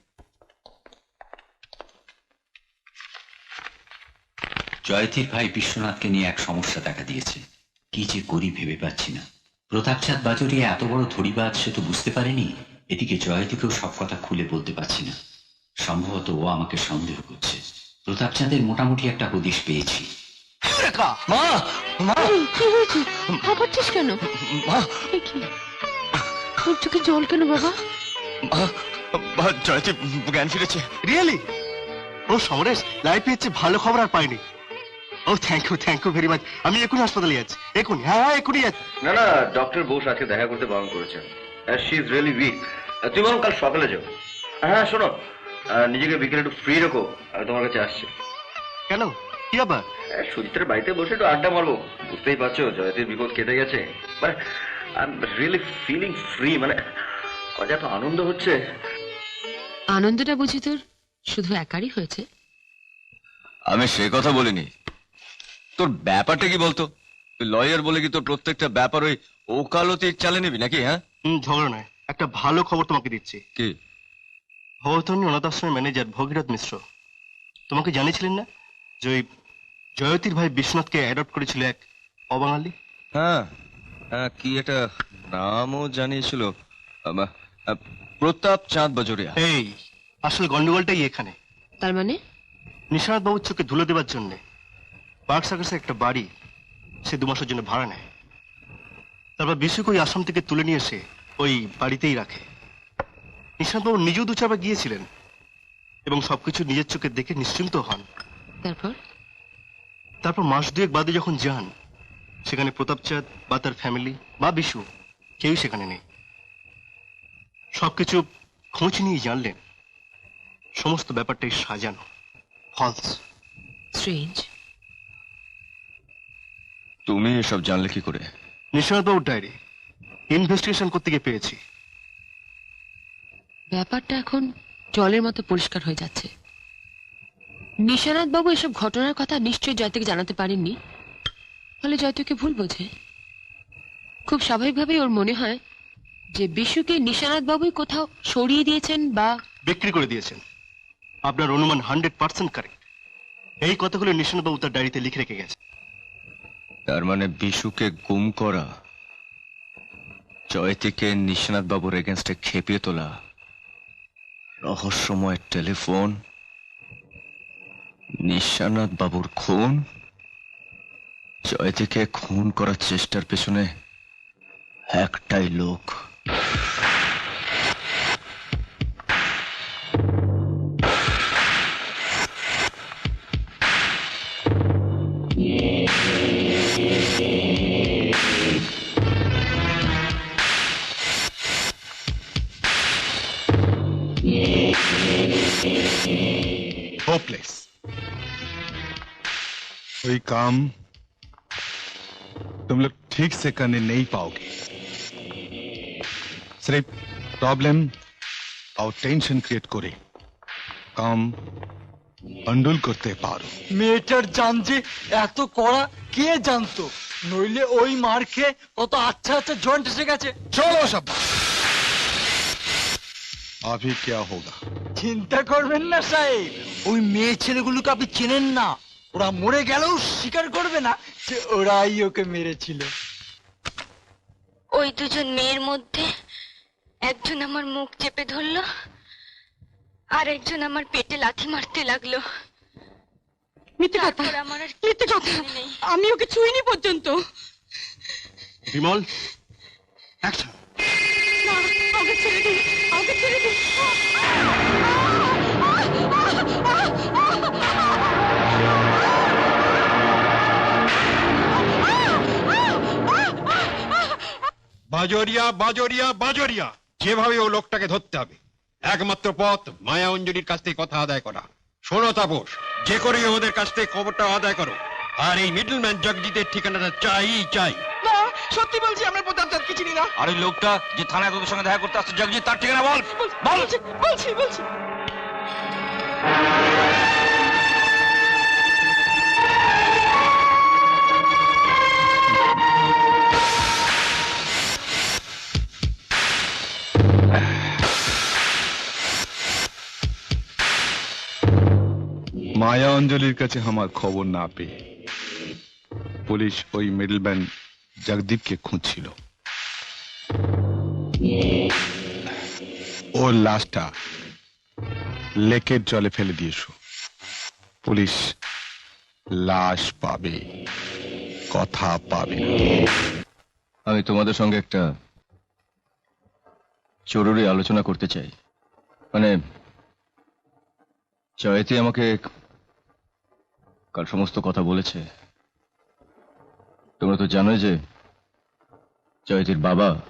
জয়তীর ভাই বিশ্বনাথকে নিয়ে এক সমস্যা দেখা দিয়েছে। কি যে করি ভেবে পাচ্ছি না। প্রতাপচাঁদ বাজুরিয়া এত বড় ধড়িবাজ, সে তো বুঝতে পারেনি। এদিকে জয়তীকেও সব কথা খুলে বলতে পারছি না। সম্ভবত ও আমাকে সন্দেহ করছে। প্রতাপচাঁদের মোটামুটি একটা হদিশ পেয়েছি। মা, মা, কি হয়েছে? হাঁপাচ্ছিস কেন? এ কি? তোর চোখে জল কেন বাবা? জয়তী জ্ঞান ফিরেছে। রিয়েলি? ও সমরেশ, লাইফ পেয়েছে, ভালো খবর আর পাইনি। ও থ্যাংক ইউ ভেরি মাচ। আমি এখনই হাসপাতালে যাচ্ছি, এখনই। হ্যাঁ এখনই যাচ্ছি। না না, ডক্টর বোস আজকে দেখা করতে বারণ করেছেন। She is really weak. তুমি বরং কাল সকালে যাও। হ্যাঁ শোনো, নিজেকে বিকেলে একটু ফ্রি রেখো, আমি তোমার কাছে আসছি। কেন, কি আবার? সুজিতের বাড়িতে বসে একটু আড্ডা মারবো। বুঝতেই পারছো জয়তীর বিপদ কেটে গেছে। মানে I am really feeling free. মানে কত এত আনন্দ হচ্ছে। আনন্দটা বুঝি তোর শুধু একারই হয়েছে? আমি সে কথা বলিনি। তোর ব্যাপারটা কি বলতো? তুই লয়ার বলে কি তোর প্রত্যেকটা ব্যাপার ওই ওকালতির চালে নিবি নাকি? হ্যাঁ, ঝগড়া নয়, একটা ভালো খবর তোমাকে দিচ্ছি। কি? ভবতরণী অনাথ আশ্রমের ম্যানেজার ভগীরথ মিশ্র তোমাকে জানিয়েছিলেন না যে ওই জয়তীর ভাই বিশ্বনাথকে অ্যাডপ্ট করেছিল এক অবাঙালি? হ্যাঁ হ্যাঁ, কি এটা নামও জানিয়েছিল, প্রতাপ চাঁদ বাজুরিয়া। এই আসল গন্ডগোলটাই এখানে। তার মানে নিশানাথ বাবুর চোখে ধুলো দেওয়ার জন্য পার্ক সার্কাসের একটা বাড়ি সে 2 মাসের জন্য ভাড়া নেয়। তারপর বিশুকে ওই আশ্রম থেকে তুলে নিয়ে এসে ওই বাড়িতেই রাখে। নিশানাথ বাবু নিজেও 2-4 বার গিয়েছিলেন এবং সবকিছু নিজের চোখে দেখে নিশ্চিন্ত হন। তারপর মাস 2 বাদে যখন যান, সেখানে প্রতাপচাঁদ বা তার ফ্যামিলি বা বিশু কেউ সেখানে নেই। সবকিছু খোঁজ নিয়ে জানলেন সমস্ত ব্যাপারটাই সাজানো, ফলস। স্ট্রেঞ্জ। তুমি এসব জানলে কি করে? নিশানাথ বাবুর ডায়েরি ইনভেস্টিগেশন করতে গিয়ে পেয়েছি। ব্যাপারটা এখন জলের মতো পরিষ্কার হয়ে যাচ্ছে। নিশানাথ বাবু এসব ঘটনার কথা নিশ্চয়ই জয়তীকে জানাতে পারেননি, ফলে জয়তীকে ভুল বোঝে। খুব স্বাভাবিকভাবেই ওর মনে হয় যে বিশুকে নিশানাথ বাবুই কোথাও সরিয়ে দিয়েছেন বা বিক্রি করে দিয়েছেন। আপনার অনুমান 100% কারেক্ট। এই কথাগুলো নিশানাথ বাবু তার ডায়েরিতে লিখে রেখে গেছে। তার মানে বিশুকে গুম করা, জয়তীকে নিশানাথ বাবুর এগেনস্টে খেপিয়ে তোলা, রহস্যময় টেলিফোন, নিশানাথ বাবুর খুন, জয়তীকে খুন করার চেষ্টার পেছনে একটাই লোক। होपलेस। कोई काम तुम लोग ठीक से करने नहीं पाओगे। सिर्फ प्रॉब्लम और टेंशन क्रिएट करे काम बंडल करते पारो। মেয়েটার জান যে এত কড়া কে জানতো? নইলে ওই মার খেয়ে কত আচ্ছা আচ্ছা জয়েন্ট এসে গেছে। चलो सब अभी क्या होगा? চিন্তা করবেন না সাহেব, ওই মেয়ে ছেলেগুলোকে আপনি চেনেন না। ওরা মরে গেলেও স্বীকার করবে না যে ওরাই ওকে মেরেছিল। ওই দুজন মেয়ের মধ্যে একজন আমার মুখ চেপে ধরলো, আর একজন আমার পেটে লাথি মারতে লাগলো। মিথ্যে কথা, আমার আর মিথ্যে কথা। আমি ওকে ছুঁইনি পর্যন্ত। বিমল, অ্যাকশন। না, আমাকে ছেড়ে দিন, আমাকে ছেড়ে দিন। বাজরিয়া বাজরিয়া বাজরিয়া, যেভাবে ও লোকটাকে ধরতে হবে। একমাত্র পথ মায়া অঞ্জলির কাছ থেকে কথা আদায় করা। শোনো তাপস, যে করেই ওদের কাছ থেকে খবরটা আদায় করো, আর এই মিডলম্যান জগজিতের ঠিকানাটা চাই চাই। না, সত্যি বলছি আমরা প্রতাপচাঁদকে চিনি না। আর ওই লোকটা যে থানায় তোদের সঙ্গে দেখা করতে আসছে জগজিৎ, তার ঠিকানা বল। বলছি। অঞ্জলির কাছে আমার খবর না পেয়ে পুলিশ ওই মিডলম্যান জগদীপকে খুঁজছিল। ওর লাশটা লেকের জলে ফেলে দিয়েছো। পুলিশ লাশ পাবে, কথা পাবে না। আমি তোমাদের সঙ্গে একটা জরুরি আলোচনা করতে চাই। মানে জয়তী আমাকে কাল সমস্ত কথা বলেছে। তোমরা তো জানোই যে জয়তীর বাবা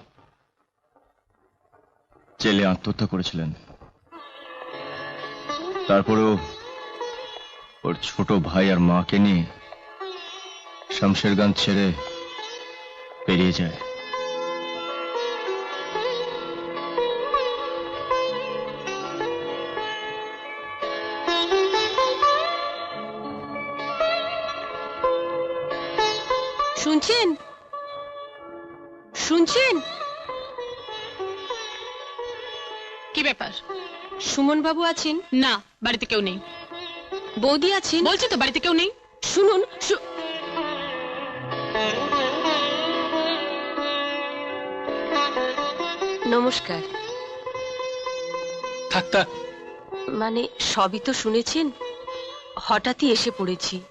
জেলে আত্মহত্যা করেছিলেন। তারপরেও ওর ছোট ভাই আর মাকে নিয়ে শামশেরগঞ্জ ছেড়ে বেরিয়ে যায়। শুনছেন শুনছেন? কি ব্যাপার? সুমন বাবু আছেন? না, বাড়িতে কেউ নেই। বৌদি আছেন? বলছি তো বাড়িতে কেউ নেই। শুনুন, নমস্কার। থাক থাক, মানে সবই তো শুনেছেন, হঠাৎই এসে পড়েছি।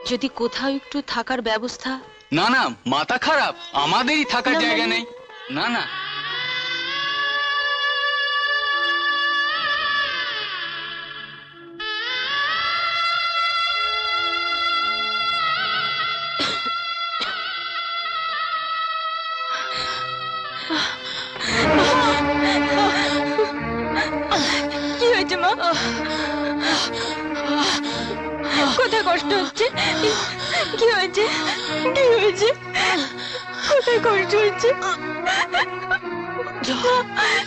যদি কোথাও একটু থাকার ব্যবস্থা। না না, মাথা খারাপ, আমাদেরই থাকার না, জায়গা মানে- নেই। না না, কি হয়েছে মা? কোথায় কষ্ট হচ্ছে? কি হয়েছে? কি হয়েছে? কোথায় কষ্ট হচ্ছে?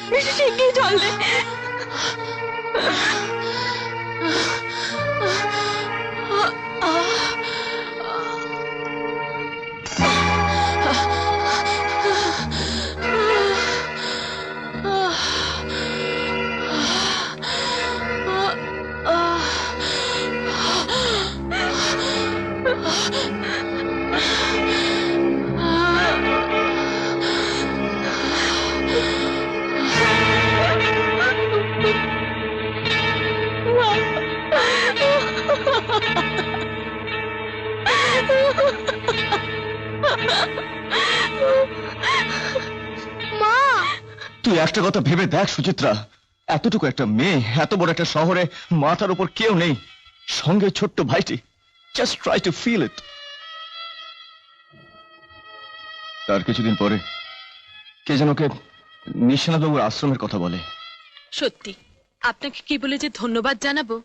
বেশি শিগগির জল দে। তুই একটা কথা ভেবে দেখ সুচিত্রা, এতটুকু একটা মেয়ে, এত বড় একটা শহরে, মাথার উপর কেউ নেই, সঙ্গে ছোট্ট ভাইটি। Just try to feel it. তার কিছুদিন পরে কে যেন ওকে নিশানাথবাবুর আশ্রমের কথা বলে। সত্যি আপনাকে কি বলে যে ধন্যবাদ জানাবো,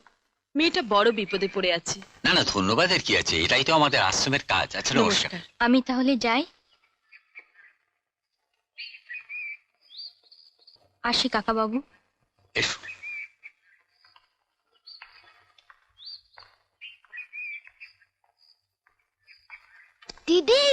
মেয়েটা বড় বিপদে পড়ে আছে। না না, ধন্যবাদের কি আছে, এটাই তো আমাদের আশ্রমের কাজ। আচ্ছা, নমস্কার। আমি তাহলে যাই, আসি কাকা বাবু। এসো। দিদি,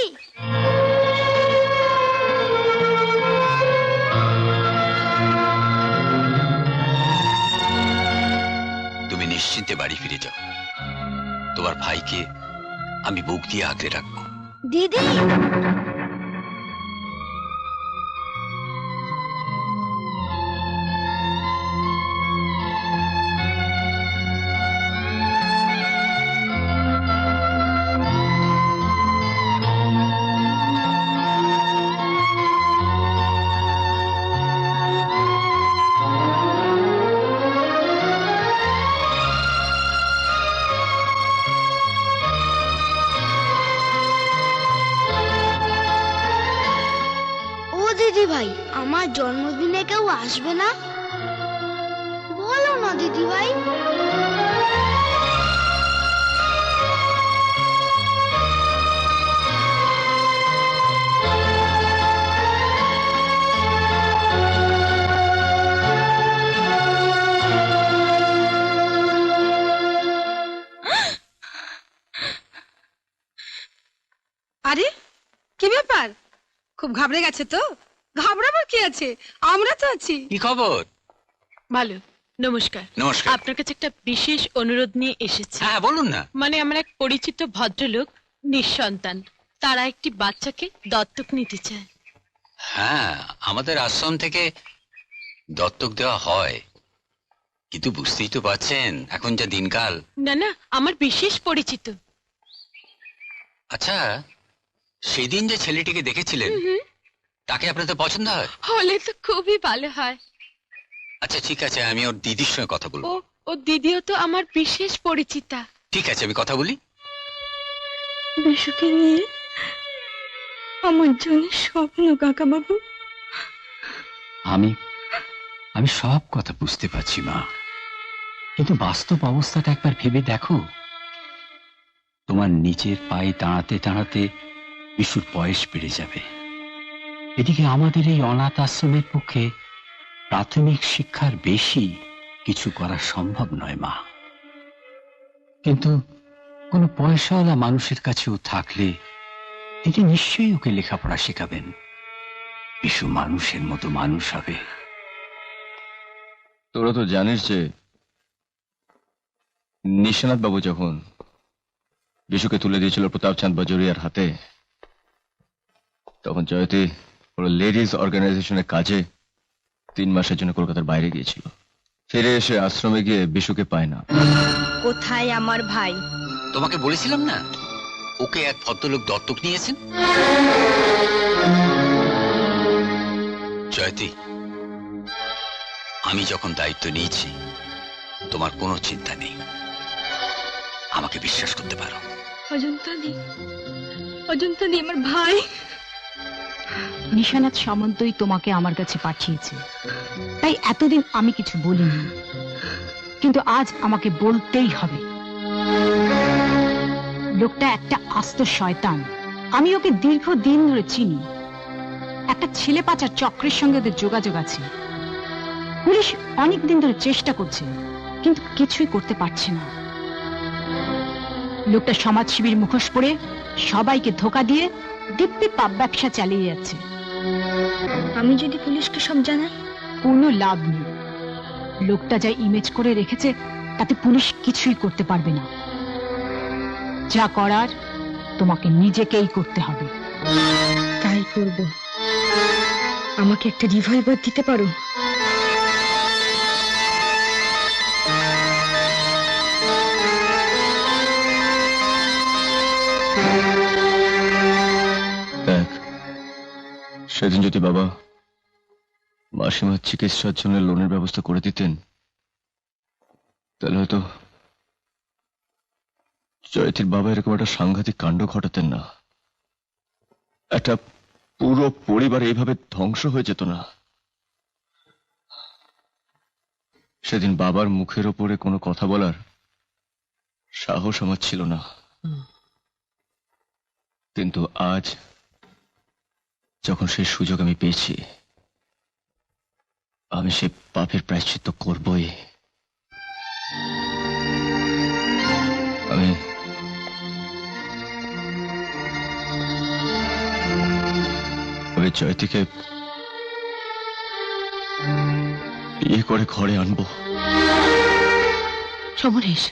তুমি নিশ্চিন্তে বাড়ি ফিরে যাও। তোমার ভাইকে আমি বুক দিয়ে আগলে রাখবো। দিদি। দিদি ভাই, আমার জন্মদিনে কেউ আসবে না? বলো না দিদি ভাই। আরে কি ব্যাপার? খুব ঘাবড়ে গেছে তো? ঘাবড়াবার কি আছে, আমরা তো আছি। কি খবর? ভালো। নমস্কার। নমস্কার। আপনার কাছে একটা বিশেষ অনুরোধ নিয়ে এসেছি। হ্যাঁ বলুন না। মানে আমার এক পরিচিত ভদ্রলোক নিঃসন্তান, তারা একটি বাচ্চাকে দত্তক নিতে চায়। হ্যাঁ, আমাদের আশ্রম থেকে দত্তক দেওয়া হয়, কিন্তু বুঝতেই তো পারছেন এখন যা দিনকাল। না না, আমার বিশেষ পরিচিত। আচ্ছা, সেদিন যে ছেলেটিকে দেখেছিলেন তাকে আপনাদের পছন্দ হয়? হলে তো খুবই ভালো হয়। আচ্ছা ঠিক আছে, আমি ওর দিদির সঙ্গে কথা বলবো। ও দিদিও তো আমার বিশেষ পরিচিতা। ঠিক আছে, আমি কথা বলি। বিশুকে নিয়ে আমার জন্য স্বপ্ন কাকা বাবু। আমি সব কথা বুঝতে পারছি মা, কিন্তু বাস্তব অবস্থাটা একবার ভেবে দেখো। তোমার নিজের পায়ে দাঁড়াতে দাঁড়াতে বিশুর বয়স বেড়ে যাবে, এদিকে আমাদের এই অনাথ আশ্রমের পক্ষে প্রাথমিক শিক্ষার বেশি কিছু করা সম্ভব নয় মা। কিন্তু কোনো পয়সাওয়ালা মানুষের কাছেও থাকলে তিনি নিশ্চয়ই ওকে লেখাপড়া শেখাবেন, বিশু মানুষের মতো মানুষ হবে। তোরা তো জানিস যে নিশানাথ বাবু যখন বিশুকে তুলে দিয়েছিল প্রতাপচাঁদ বাজোরিয়ার হাতে, তখন জয়তী ওর লেডিজ অর্গানাইজেশনের কাজে 3 মাসের জন্য কলকাতার বাইরে গিয়েছিল। ফিরে এসে আশ্রমে গিয়ে বিশুকে পায় না। কোথায় আমার ভাই? তোমাকে বলেছিলাম না, ওকে এক ভদ্রলোক দত্তক নিয়েছেন। জয়তী, আমি যখন দায়িত্ব নিয়েছি তোমার কোনো চিন্তা নেই, আমাকে বিশ্বাস করতে পারো। অজন্তাদি আমার ভাই। নিশানাথ সামন্তই তোমাকে আমার কাছে পাঠিয়েছে, তাই এতদিন আমি কিছু বলিনি, কিন্তু আজ আমাকে বলতেই হবে। লোকটা একটা আস্ত শয়তান। আমি ওকে দীর্ঘদিন ধরে চিনি। একটা ছেলে পাচার চক্রের সঙ্গে ওদের যোগাযোগ আছে। পুলিশ অনেকদিন ধরে চেষ্টা করছে, কিন্তু কিছুই করতে পারছে না। লোকটা সমাজ শিবির মুখোশ পরে সবাইকে ধোকা দিয়ে দিব্যি পাপ ব্যবসা চালিয়ে যাচ্ছে। আমি যদি পুলিশকে সব জানাই? কোনো লাভ নেই। লোকটা যা ইমেজ করে রেখেছে তাতে পুলিশ কিছুই করতে পারবে না। যা করার তোমাকে নিজেকেই করতে হবে। তাই করব। আমাকে একটা রিভলভার দিতে পারো? দেখ, সেদিন যদি বাবা মাসিমার চিকিৎসার জন্য লোনের ব্যবস্থা করে দিতেন, তাহলে হয়তো জয়তীর বাবা এরকম একটা সাংঘাতিক কাণ্ড ঘটাতেন না। একটা পুরো পরিবার এইভাবে ধ্বংস হয়ে যেত না। সেদিন বাবার মুখের ওপরে কোনো কথা বলার সাহস আমার ছিল না, কিন্তু আজ যখন সেই সুযোগ আমি পেয়েছি, আমি সে পাপের প্রায়শ্চিত্ত করবই। আমি জয়তীকে বিয়ে করে ঘরে আনবো। Samaresh,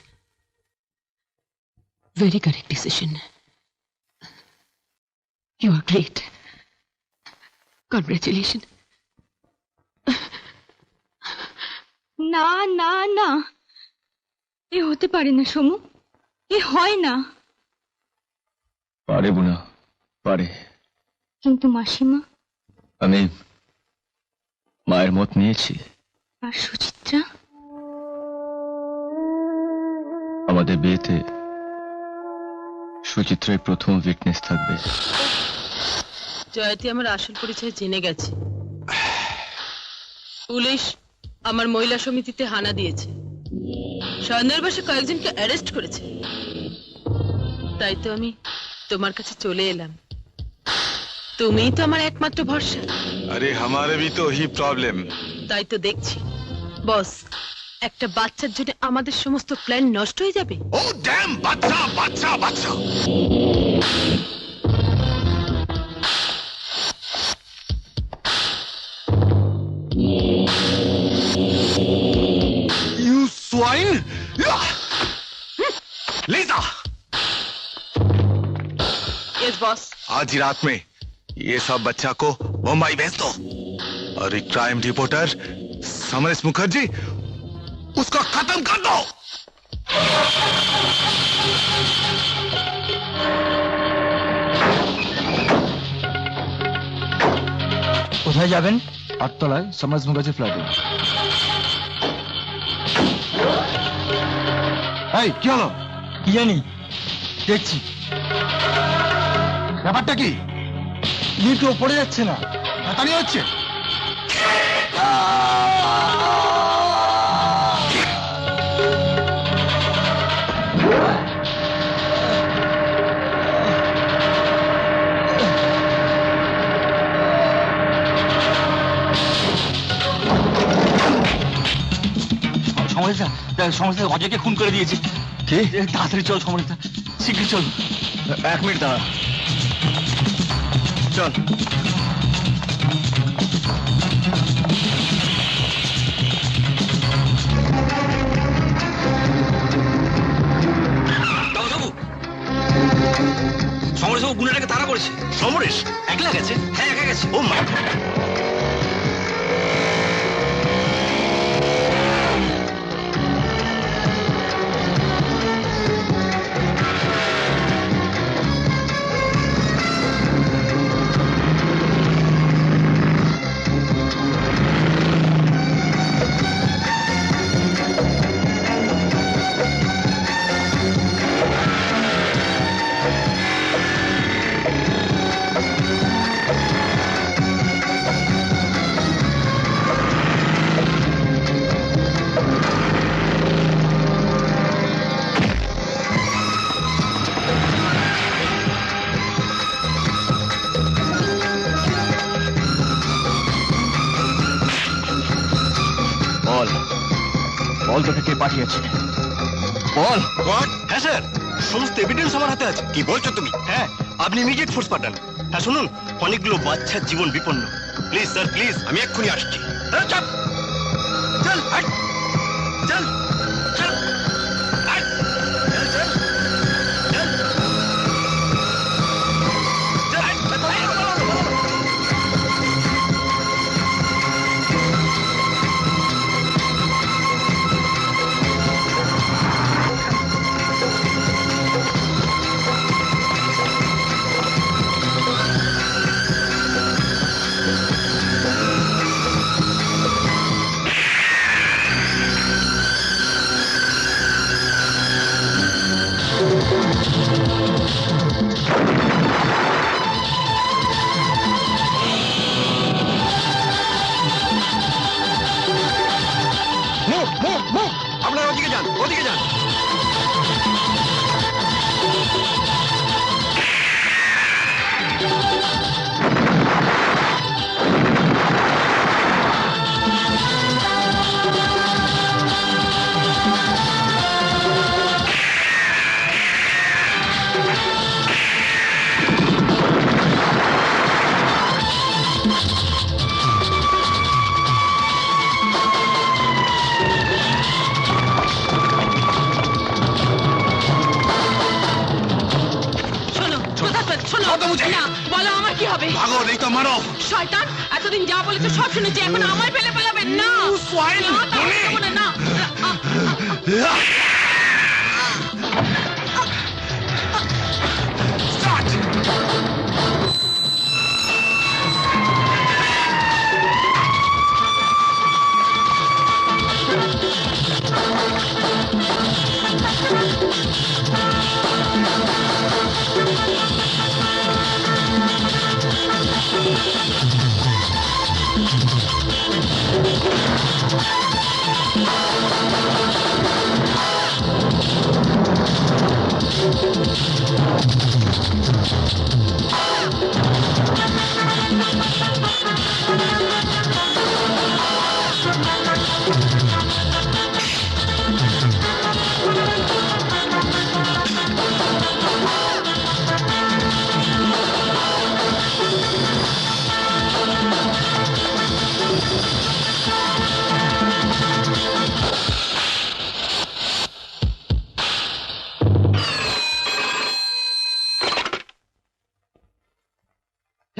very correct decision. You are great. Congratulations. না না না, এ হতে পারে না সমু, এ হয় না। পারে বুনা, পারে। কিন্তু মাসিমা? আমি মায়ের মত নিয়েছি। আর সুচিত্রা? আমাদের বিয়েতে সুচিত্রাই প্রথম উইটনেস থাকবে। জয়তী আমার আসল পরিচয় জেনে গেছে। পুলিশ আমার মহিলা সমিতিতে হানা দিয়েছে, সন্দেহের বশে কয়েকজনকে অ্যারেস্ট করেছে। তাই তো আমি তোমার কাছে চলে এলাম। তুমিই তো আমার একমাত্র ভরসা। আরে हमारे भी तो वही प्रॉब्लम। তাই তো দেখছি বস, একটা বাচ্চার জন্য আমাদের সমস্ত প্ল্যান নষ্ট হয়ে যাবে। ও ড্যাম, বাচ্চা বাচ্চা বাচ্চা। Yes boss. आज ही रात में ये सब बच्चा को मुंबई भेज दो और एक क्राइम रिपोर्टर समरेश मुखर्जी उसको खत्म कर दो। কোথায় যাবেন? আটতলায় সমরেশ মুখার্জি ফ্ল্যাটে। এই কি হলো? কি জানি, দেখছি। ব্যাপারটা কি? লিফট পড়ে যাচ্ছে না, হাতানি হচ্ছে। সমস্যা অজয়কে খুন করে দিয়েছে। কে? তাড়াতাড়ি চল সমরেশদা, শীঘ্র চল। 1 মিনিট দাঁড়া, চল। সমরেশ বাবু গুন্ডাটাকে তাড়া করেছে। সমরেশ একলা গেছে? হ্যাঁ একা গেছে। ও মা, বল তোকে কে পাঠিয়েছে? বল। হ্যাঁ স্যার, সমস্ত এভিডেন্স আমার হাতে আছে। কি বলছো তুমি? হ্যাঁ, আপনি ইমিডিয়েট ফোর্স পাঠান। হ্যাঁ শুনুন, অনেকগুলো বাচ্চার জীবন বিপন্ন। প্লিজ স্যার প্লিজ, আমি এক্ষুনি আসছি। চল চল হাট, চল চল হাট, চল চল চল চল হাট, চল। আপনারা ওদিকে যান, ওদিকে যান। বলো আমার কি হবে? ভাগো, নেই তো মারো। শয়তান, এতদিন যা বলেছো সব শুনেছি, এখন আমায় ফেলে পালাবেন না। না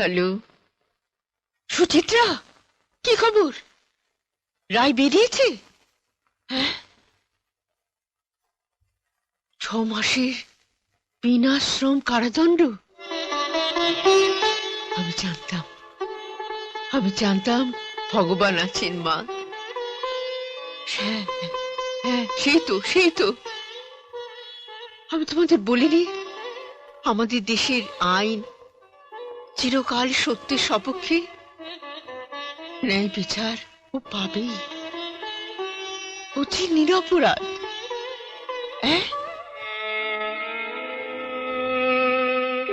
হ্যালো সুচিত্রা, কি খবর? রায় বেরিয়েছে? হ্যাঁ, 6 মাসের বিনাশ্রম কারাদণ্ড। আমি জানতাম ভগবান আছেন মা। হ্যাঁ হ্যাঁ, সেই তো আমি তোমাদের বলিনি আমাদের দেশের আইন চিরকাল সত্যের সপক্ষে, ন্যায় বিচার ও পাবেই। ও যে নিরপরাধ।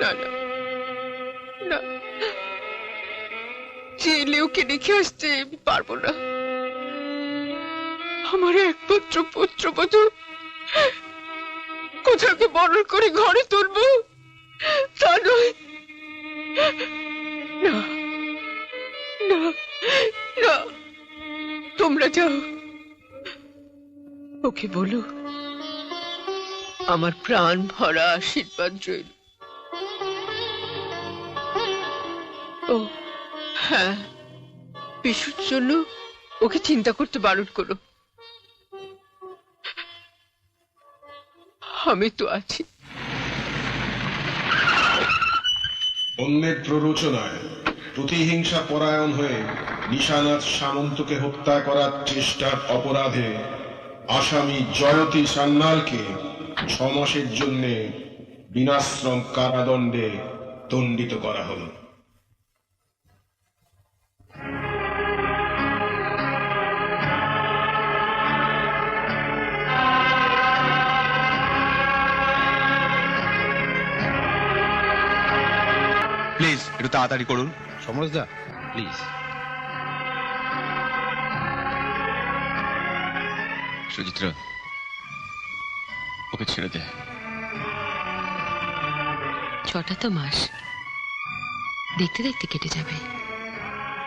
না না না, জেলে ওকে রেখে আসতে আমি পারবো না। আমার একমাত্র পুত্রবধূ কোথাকে বরণ করে ঘরে তুলবো তা নয়। না না না, তোমরা যাও, ওকে বলো আমার প্রাণ ভরা আশীর্বাদ রইল। ও হ্যাঁ, বিশুর জন্য ওকে চিন্তা করতে বারণ করো। আমি তো আছি। অন্যের প্ররোচনায় প্রতিহিংসা পরায়ণ হয়ে নিশানাথ সামন্তকে হত্যা করার চেষ্টার অপরাধে আসামি জয়তী সান্যালকে 6 মাসের জন্য বিনাশ্রম কারাদণ্ডে দণ্ডিত করা হল। প্লিজ একটু তাড়াতাড়ি করুন। সমজদা প্লিজ। সুচিত্রা, ওকে ছেড়ে দে। 6টা তো মাস দেখতে দেখতে কেটে যাবে,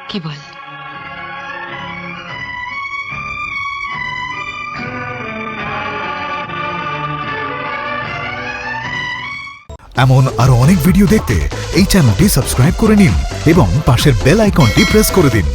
কি বল? এমন আরো অনেক ভিডিও দেখতে এই চ্যানেলটি সাবস্ক্রাইব করে নিন এবং পাশের বেল আইকনটি প্রেস করে দিন।